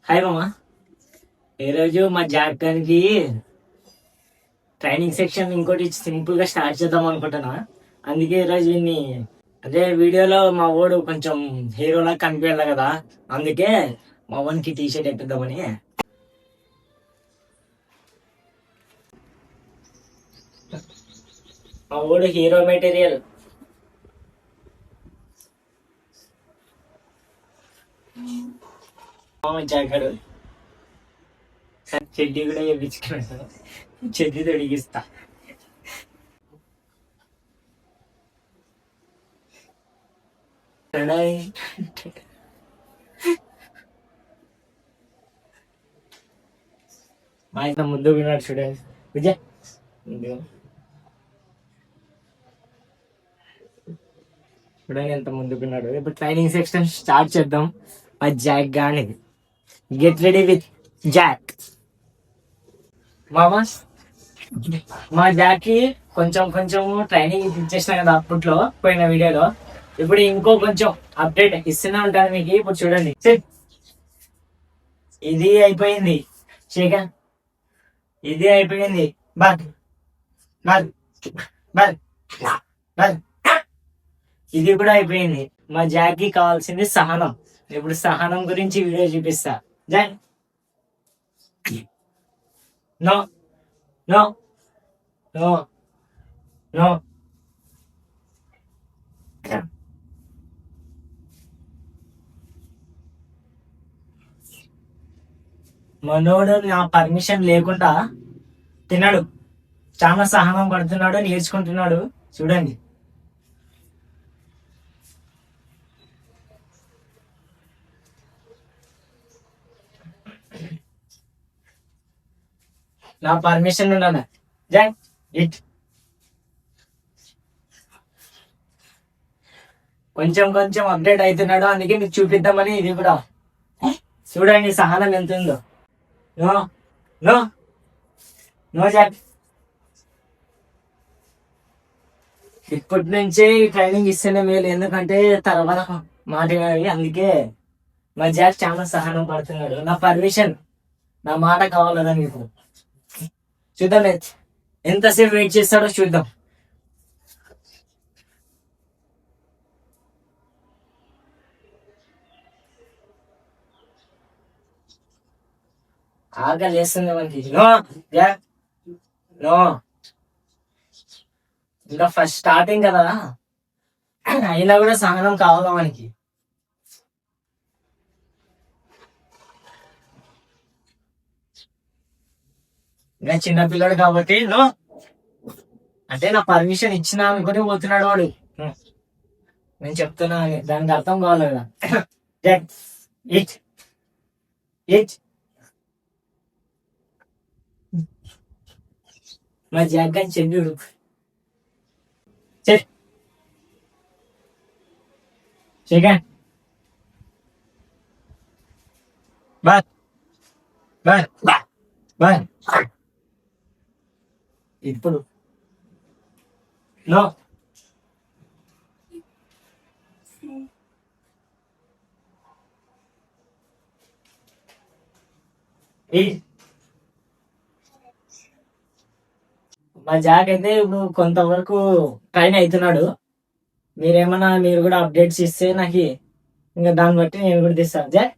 Hi మామ. ఈరోజు మా జాగ్గానికి ట్రైనింగ్ సెక్షన్ ఇంకోటి సింపుల్ గా స్టార్ట్ చేద్దాం అనుకుంటున్నా. అందుకే ఈరోజు దీన్ని అదే వీడియోలో మా వాడు కొంచెం హీరోలా కనిపించాలి కదా, అందుకే మా వానికి టీ షర్ట్ ఎప్పిద్దామని. మా వాడు హీరో మెటీరియల్. జాగాడు చెడ్డీ కూడా వేయించుకున్నాడు, చెడ్డీ తొడిగిస్తా. మా ఇంత ముందు విన్నాడు చూడండి విజయ్. చూడండి ఎంత ముందుకున్నాడు. ఇప్పుడు ట్రైనింగ్ సెక్షన్ స్టార్ట్ చేద్దాం. మా జాక్ గాని గెట్ రెడీ విత్ జాక్. మామా, మా జాక్ కి కొంచెం కొంచెం ట్రైనింగ్ ఇచ్చేసిన కదా అప్పట్లో పోయిన వీడియోలో. ఇప్పుడు ఇంకో కొంచెం అప్డేట్ ఇస్తూనే ఉంటాను మీకు. ఇప్పుడు చూడండి, ఇది అయిపోయింది శేఖర్, ఇది అయిపోయింది. బస్ బస్ బస్ బస్, ఇది కూడా అయిపోయింది. మా జాక్ కి కావాల్సింది సహనం. ఇప్పుడు సహనం గురించి వీడియో చూపిస్తా. Jack, no no no no. మనోడు నా పర్మిషన్ లేకుండా తిన్నాడు. చాలా సహనం పడుతున్నాడు, నేర్చుకుంటున్నాడు. చూడండి, నా పర్మిషన్ ఉన్నాను. జాక్ ఇట్ కొంచెం కొంచెం అప్డేట్ అవుతున్నాడు, అందుకే మీకు చూపిద్దామని. ఇది కూడా చూడండి సహనం ఎంత ఉందో. నో నో నో జాక్, ఇప్పటి నుంచే ట్రైనింగ్ ఇస్తేనే మేలు, ఎందుకంటే తర్వాత మాట వినాలి. అందుకే మా జాక్ చాలా సహనం పడుతున్నాడు. నా పర్మిషన్, నా మాట కావాలదా మీకు. చూద్దాం ఎంతసేపు వెయిట్ చేస్తాడో చూద్దాం. ఆకలి చేస్తుంది మనకి. నో జాక్ నో, ఇంకా ఫస్ట్ స్టార్టింగ్ కదా, అయినా కూడా సహనం కావాలా మనకి. ఇంకా చిన్నపిల్లడు కాబట్టి నో అంటే నా పర్మిషన్ ఇచ్చినా అనుకుని పోతున్నాడు వాడు. నేను చెప్తున్నా, దానికి అర్థం కావాలి కదా. ఇట్ ఇట్ మా జాగ్గాని చెందుడు సెకండ్ బాయ్ బాయ్ బాయ్. ఇప్పుడు నో మా జాక్ అయితే ఇప్పుడు కొంతవరకు ట్రైన్ అవుతున్నాడు. మీరు కూడా అప్డేట్స్ ఇస్తే నాకు, ఇంకా దాన్ని బట్టి నేను కూడా తీస్తాను. జాక్,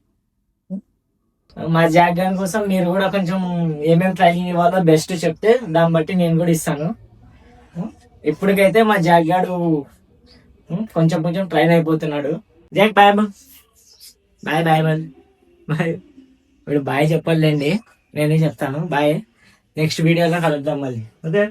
మా జాక్ గాని కోసం మీరు కూడా కొంచెం ఏమేమి ట్రైనింగ్ ఇవ్వాలో బెస్ట్ చెప్తే దాన్ని బట్టి నేను కూడా ఇస్తాను. ఇప్పటికైతే మా జాక్ గాడు కొంచెం కొంచెం ట్రైన్ అయిపోతున్నాడు. Jack boy boy boy boy boy. ఇప్పుడు బాయ్ చెప్పాలండి, నేనే చెప్తాను బాయ్. నెక్స్ట్ వీడియోలో కలుద్దాం మళ్ళీ. ఓకే.